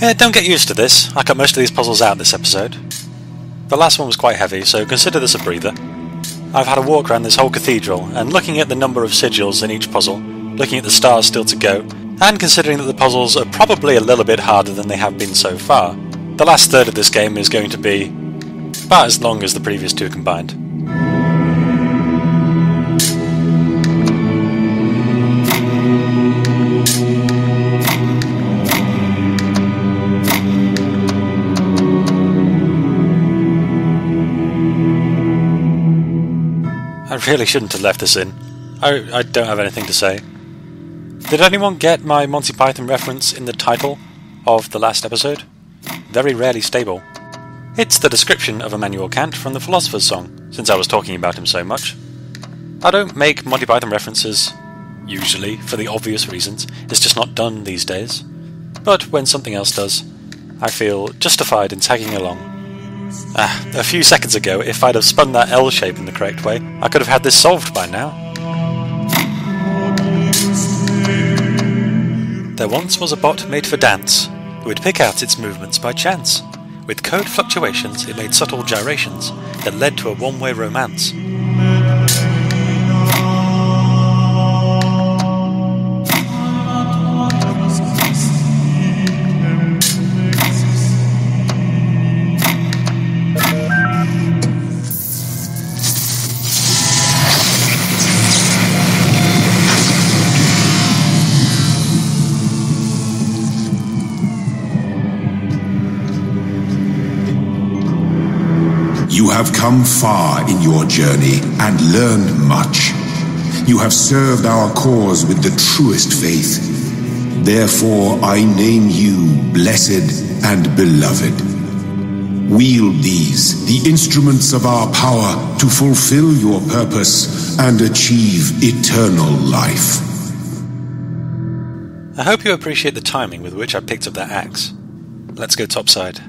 Yeah, don't get used to this. I cut most of these puzzles out this episode. The last one was quite heavy, so consider this a breather. I've had a walk around this whole cathedral, and looking at the number of sigils in each puzzle, looking at the stars still to go, and considering that the puzzles are probably a little bit harder than they have been so far, the last third of this game is going to be about as long as the previous two combined. I really shouldn't have left this in. I don't have anything to say. Did anyone get my Monty Python reference in the title of the last episode? Very rarely stable. It's the description of Immanuel Kant from the Philosopher's Song, since I was talking about him so much. I don't make Monty Python references, usually, for the obvious reasons. It's just not done these days. But when something else does, I feel justified in tagging along. A few seconds ago, if I'd have spun that L shape in the correct way, I could have had this solved by now. There once was a bot made for dance, who would pick out its movements by chance. With code fluctuations, it made subtle gyrations that led to a one-way romance. You have come far in your journey and learned much. You have served our cause with the truest faith. Therefore I name you blessed and beloved. Wield these, the instruments of our power, to fulfill your purpose and achieve eternal life. I hope you appreciate the timing with which I picked up that axe. Let's go topside.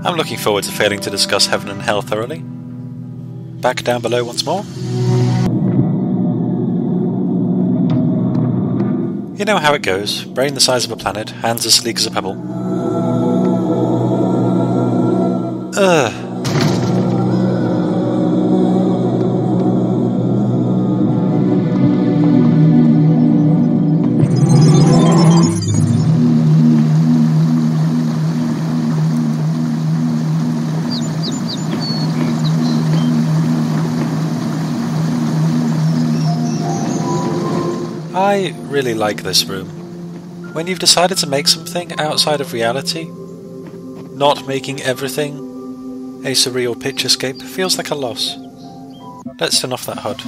I'm looking forward to failing to discuss heaven and hell thoroughly. Back down below once more. You know how it goes. Brain the size of a planet, hands as sleek as a pebble. I really like this room. When you've decided to make something outside of reality, not making everything a surreal picturescape feels like a loss. Let's turn off that HUD.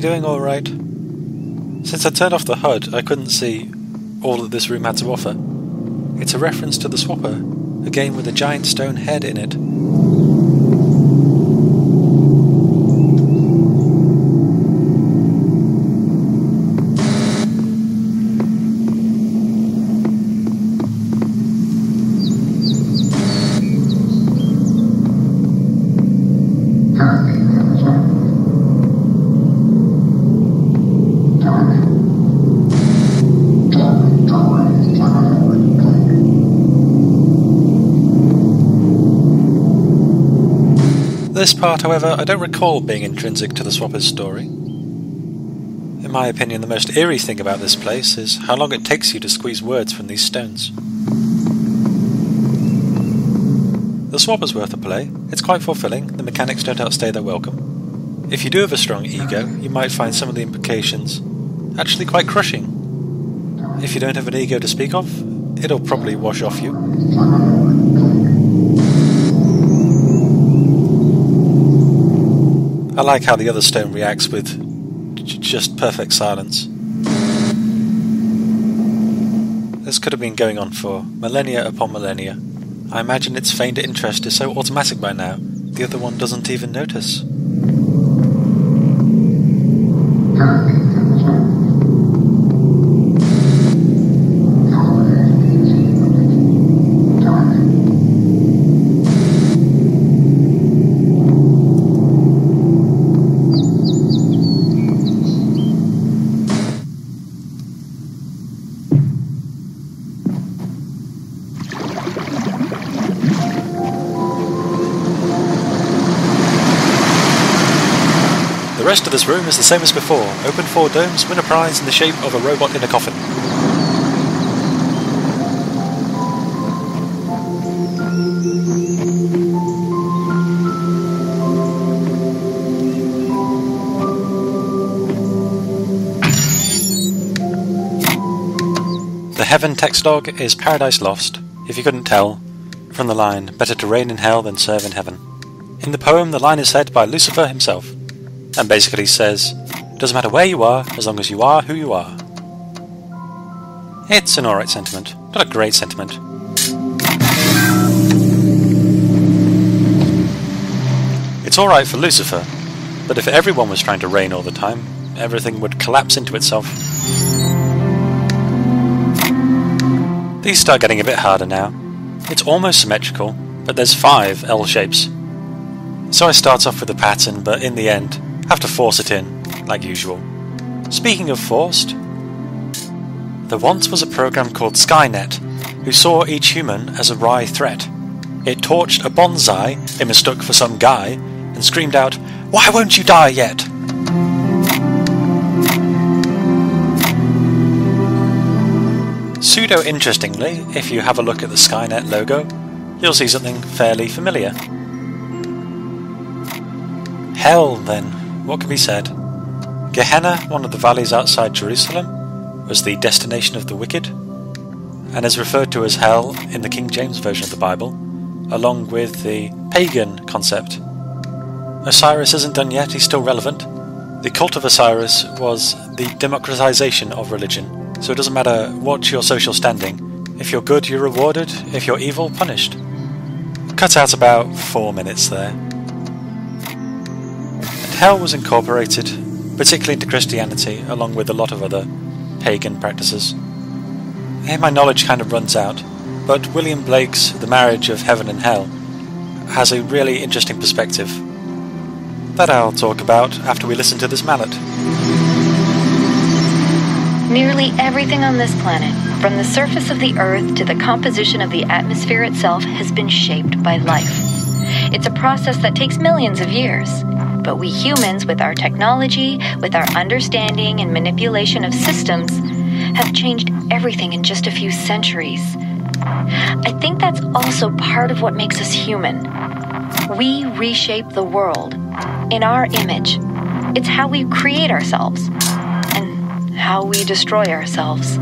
You doing alright? Since I turned off the HUD, I couldn't see all that this room had to offer. It's a reference to the Swapper, a game with a giant stone head in it. This part, however, I don't recall being intrinsic to the Swapper's story. In my opinion, the most eerie thing about this place is how long it takes you to squeeze words from these stones. The Swapper's worth a play. It's quite fulfilling, the mechanics don't outstay their welcome. If you do have a strong ego, you might find some of the implications actually quite crushing. If you don't have an ego to speak of, it'll probably wash off you. I like how the other stone reacts with just perfect silence. This could have been going on for millennia upon millennia. I imagine its feigned interest is so automatic by now, the other one doesn't even notice. The rest of this room is the same as before. Open 4 domes, win a prize in the shape of a robot in a coffin. The Heaven text log is Paradise Lost, if you couldn't tell, from the line, better to reign in hell than serve in heaven. In the poem, the line is said by Lucifer himself, and basically says, doesn't matter where you are, as long as you are who you are. It's an alright sentiment, not a great sentiment. It's alright for Lucifer, but if everyone was trying to reign all the time, everything would collapse into itself. These start getting a bit harder now. It's almost symmetrical, but there's 5 L shapes. So I start off with a pattern, but in the end, have to force it in, like usual. Speaking of forced, there once was a program called Skynet, who saw each human as a wry threat. It torched a bonsai it mistook for some guy, and screamed out, "Why won't you die yet?" Pseudo-interestingly, if you have a look at the Skynet logo, you'll see something fairly familiar. Hell, then. What can be said? Gehenna, one of the valleys outside Jerusalem, was the destination of the wicked, and is referred to as hell in the King James Version of the Bible, along with the pagan concept. Osiris isn't done yet, he's still relevant. The cult of Osiris was the democratization of religion, so it doesn't matter what's your social standing. If you're good, you're rewarded, if you're evil, punished. Cut out about 4 minutes there. Hell was incorporated, particularly into Christianity, along with a lot of other pagan practices. Here my knowledge kind of runs out, but William Blake's The Marriage of Heaven and Hell has a really interesting perspective that I'll talk about after we listen to this mallet. Nearly everything on this planet, from the surface of the Earth to the composition of the atmosphere itself, has been shaped by life. It's a process that takes millions of years. But we humans, with our technology, with our understanding and manipulation of systems, have changed everything in just a few centuries. I think that's also part of what makes us human. We reshape the world in our image. It's how we create ourselves and how we destroy ourselves.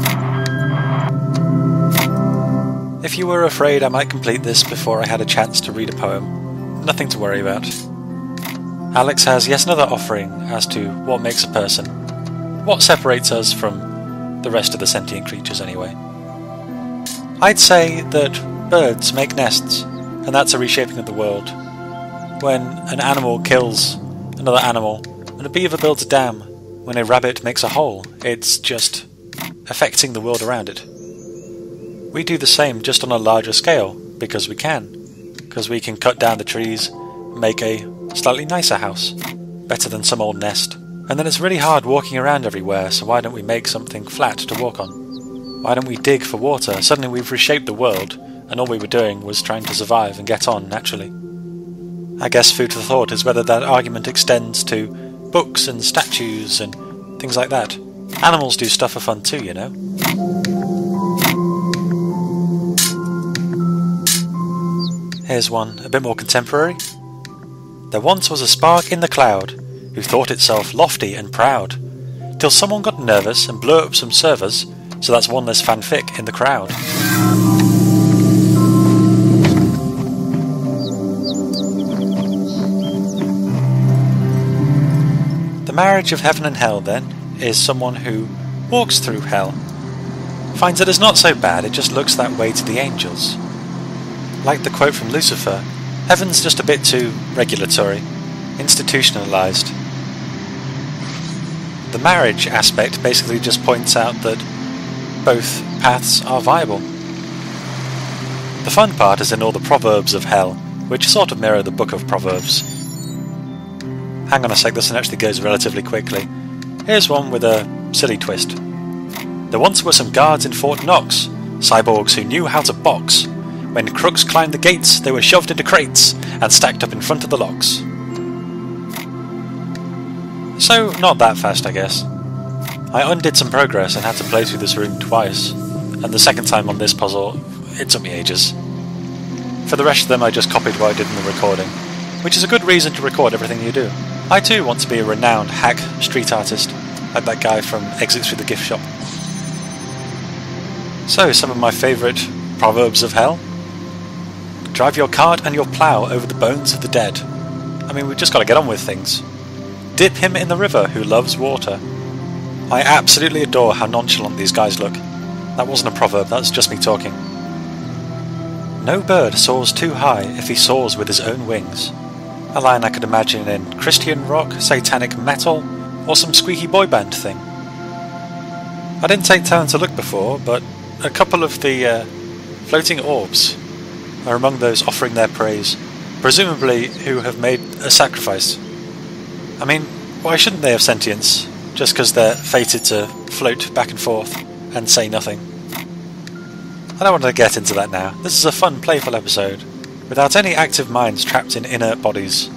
If you were afraid I might complete this before I had a chance to read a poem, nothing to worry about. Alex has yet another offering as to what makes a person. What separates us from the rest of the sentient creatures, anyway? I'd say that birds make nests, and that's a reshaping of the world. When an animal kills another animal, when a beaver builds a dam, when a rabbit makes a hole, it's just affecting the world around it. We do the same, just on a larger scale, because we can. Because we can cut down the trees, make a slightly nicer house, better than some old nest. And then it's really hard walking around everywhere, so why don't we make something flat to walk on? Why don't we dig for water? Suddenly we've reshaped the world, and all we were doing was trying to survive and get on naturally. I guess food for thought is whether that argument extends to books and statues and things like that. Animals do stuff for fun too, you know. Here's one, a bit more contemporary. There once was a spark in the cloud, who thought itself lofty and proud, till someone got nervous and blew up some servers, so that's one less fanfic in the crowd. The marriage of heaven and hell, then, is someone who walks through hell, finds that it's not so bad, it just looks that way to the angels. Like the quote from Lucifer, heaven's just a bit too regulatory, institutionalized. The marriage aspect basically just points out that both paths are viable. The fun part is in all the proverbs of hell, which sort of mirror the book of Proverbs. Hang on a sec, this one actually goes relatively quickly. Here's one with a silly twist. There once were some guards in Fort Knox, cyborgs who knew how to box. When crooks climbed the gates, they were shoved into crates and stacked up in front of the locks. So, not that fast, I guess. I undid some progress and had to play through this room twice, and the second time on this puzzle, it took me ages. For the rest of them, I just copied what I did in the recording, which is a good reason to record everything you do. I too want to be a renowned hack street artist, like that guy from Exit Through the Gift Shop. So, some of my favourite proverbs of hell. Drive your cart and your plough over the bones of the dead. I mean, we've just got to get on with things. Dip him in the river who loves water. I absolutely adore how nonchalant these guys look. That wasn't a proverb, that's just me talking. No bird soars too high if he soars with his own wings. A line I could imagine in Christian rock, satanic metal, or some squeaky boy band thing. I didn't take time to look before, but a couple of the floating orbs are among those offering their praise, presumably who have made a sacrifice. I mean, why shouldn't they have sentience, just because they're fated to float back and forth and say nothing? I don't want to get into that now. This is a fun, playful episode, without any active minds trapped in inert bodies.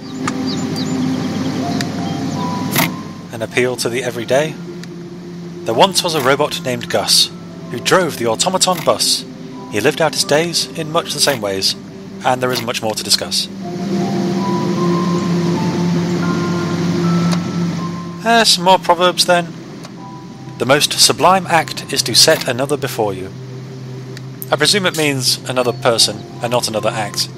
An appeal to the everyday? There once was a robot named Gus, who drove the automaton bus. He lived out his days in much the same ways, and there isn't much more to discuss. Some more proverbs then. The most sublime act is to set another before you. I presume it means another person and not another act,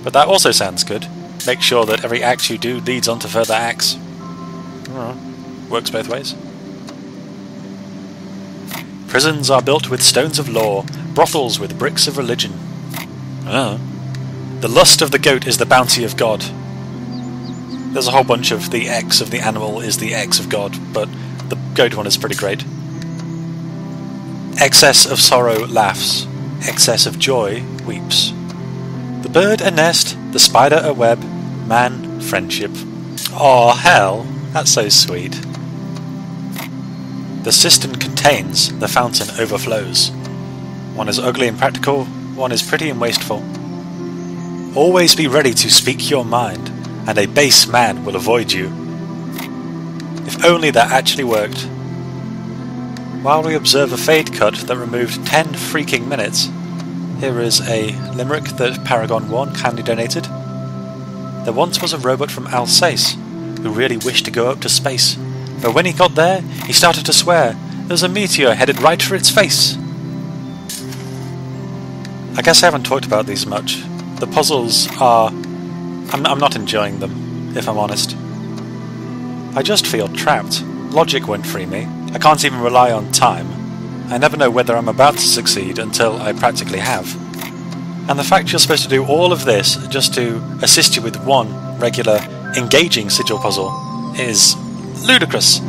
but that also sounds good. Make sure that every act you do leads on to further acts. Works both ways. Prisons are built with stones of law, brothels with bricks of religion. The lust of the goat is the bounty of God. There's a whole bunch of the X of the animal is the X of God, but the goat one is pretty great. Excess of sorrow laughs, excess of joy weeps. The bird a nest, the spider a web, man friendship. Aw, hell, that's so sweet. The cistern contains, the fountain overflows. One is ugly and practical, one is pretty and wasteful. Always be ready to speak your mind, and a base man will avoid you. If only that actually worked. While we observe a fade cut that removed 10 freaking minutes, here is a limerick that Paragon 1 kindly donated. There once was a robot from Alsace who really wished to go up to space, but when he got there, he started to swear there was a meteor headed right for its face. I guess I haven't talked about these much. The puzzles are... I'm not enjoying them, if I'm honest. I just feel trapped. Logic won't free me. I can't even rely on time. I never know whether I'm about to succeed until I practically have. And the fact you're supposed to do all of this just to assist you with one regular, engaging sigil puzzle is ludicrous.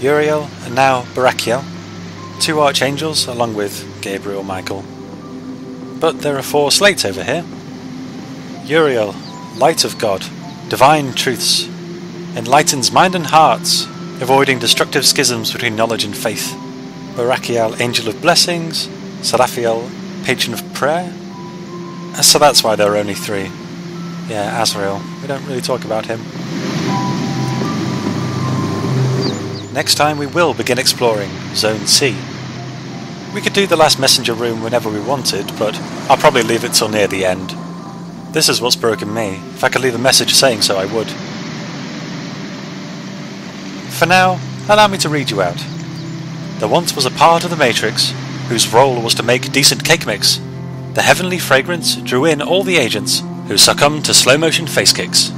Uriel and now Barachiel, two Archangels along with Gabriel Michael. But there are four slates over here. Uriel, Light of God, Divine Truths, enlightens mind and hearts, avoiding destructive schisms between knowledge and faith. Barachiel, Angel of Blessings, Salathiel, Patron of Prayer. So that's why there are only three. Yeah, Azrael, we don't really talk about him. Next time we will begin exploring Zone C. We could do the last messenger room whenever we wanted, but I'll probably leave it till near the end. This is what's broken me. If I could leave a message saying so, I would. For now, allow me to read you out. There once was a part of the Matrix whose role was to make decent cake mix. The heavenly fragrance drew in all the agents who succumbed to slow-motion face kicks.